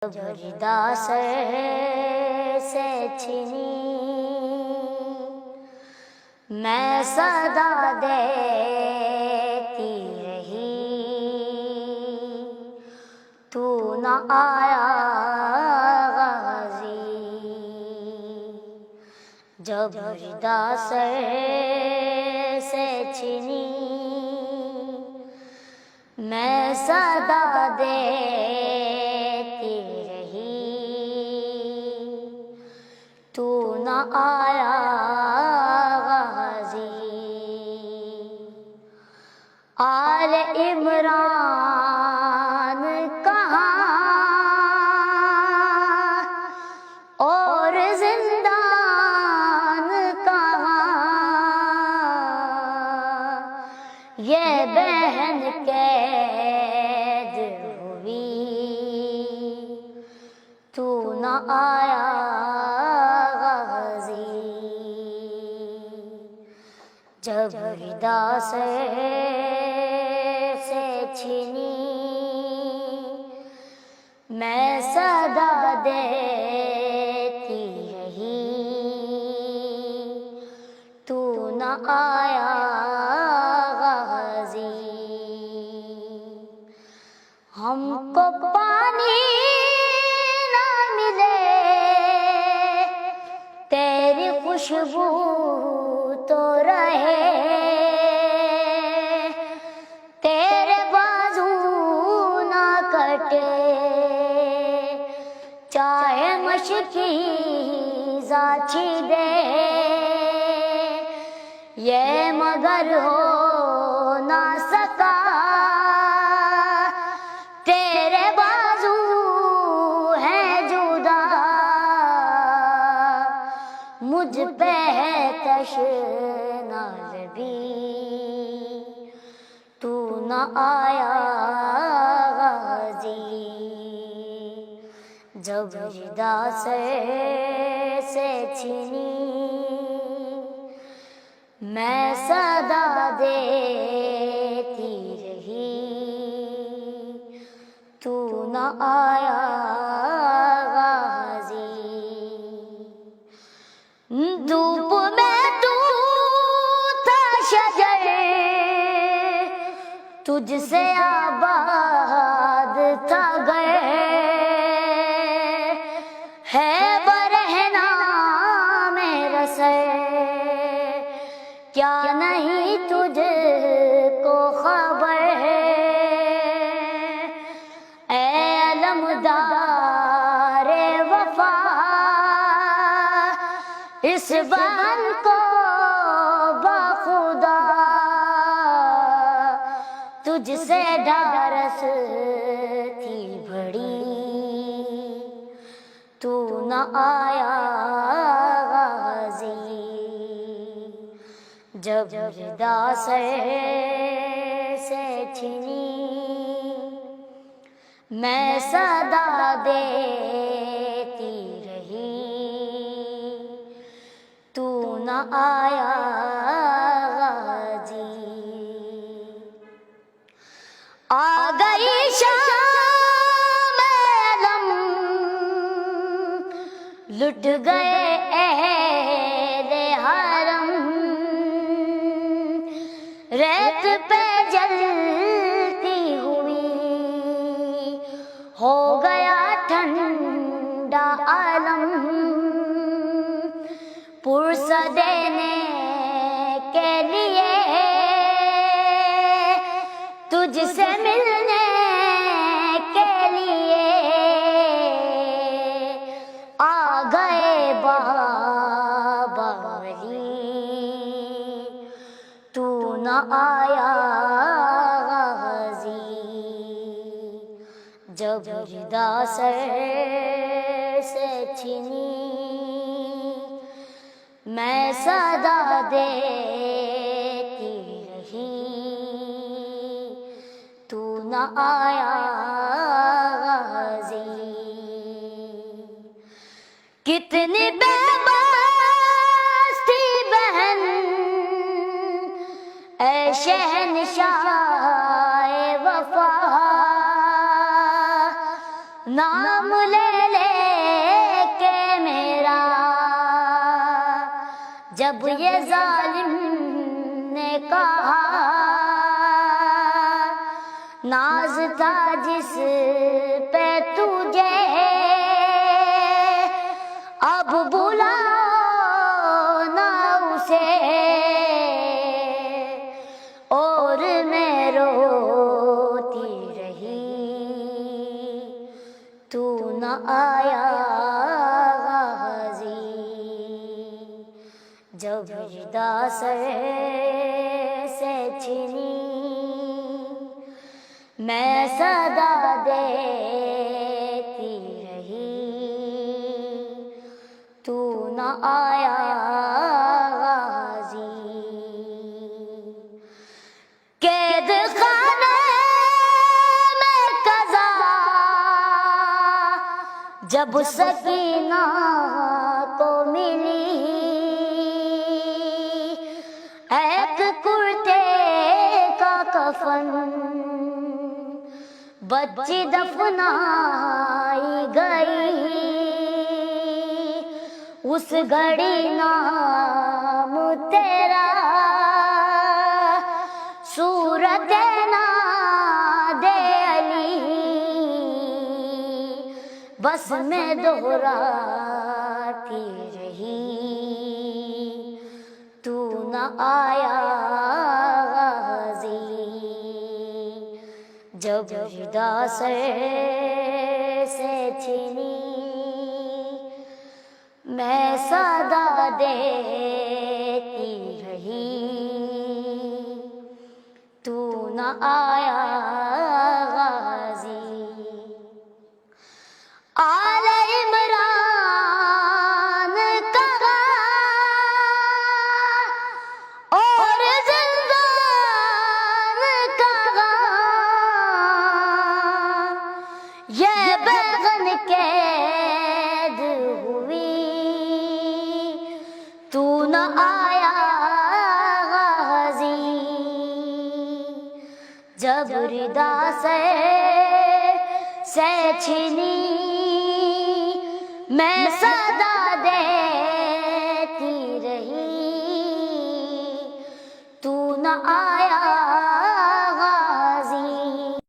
جدا سر سے چھنی میں صدا دیتی رہی، تو نہ آیا غازی۔ جب جدا سر سے چھنی میں صدا دیتی رہی، تو نہ آیا غازی۔ آل عمران کہاں اور زندان کہاں، یہ بہن قید ہوئی، تو نہ آیا غازی۔ جب جدا سر سے چھنی میں صدا دیتی رہی، تو نہ آیا غازی۔ ہم کو پانی نہ ملے تیری خوشبو تو رہے، تیرے بازو نہ کٹے چاہے مشکی زاچی دے، یہ مگر ہو نہ سکا تیرے بازو ہیں جدا، مجھ پہ ہے تشنہ بھی، تو نہ آیا غازی۔ جب جدا سر سے چھنی میں صدا دیتی رہی، تو نہ آیا غازی۔ دھوپ میں تو تھا شجر تجھ سے آباد تھا گھر، ہے برہنہ میرا سر کیا نہیں تجھ کو خبر، اے علمدار وفا اس بہن کو بخدا، تجھ سے ڈھارس تھی بڑی، تو نہ آیا غازی۔ جب جدا سر سے چھنی میں صدا دیتی رہی، تو نہ آیا غازی۔ آ گئی شام علم لٹ گئے اہل حرم، ریت پہ جلتی ہوئی ہو گیا ٹھنڈا عالم، پرس دینے کے لیے تجھ سے ملنے کے لیے آ گئے بابا ولی، تو نہ آیا غازی۔ جب جدا سر سے چھنی میں صدا دیتی رہی، تو نہ آیا غازی۔ کتنی بے بس تھی بہن اے شہنشاہ وفا، نام لے لے کے میرا، جب یہ ظالم نے کہا ناز تھا جس پہ تجھے اب بلا نہ اسے، اور میں روتی رہی تو نہ آیا غازی، جب ردا سر سے چھنی میں صدا دیتی رہی تو نہ آیا غازی، قید خانے میں قضا جب سکینہ کو ملی، ایک کرتے کا کفن بچی دفنائی گئی، اس گھڑی نام تیرا صورت نادے علی بس میں دہراتی رہی تو نہ آیا غازی، جب ردا سر سے چھنی میں صدا دیتی رہی تو نہ آیا غازی، آل عمران کا اور زندان کا یہ بیگن قید ہوئی تو نہ آیا غازی، جب ردا سے چھنی میں صدا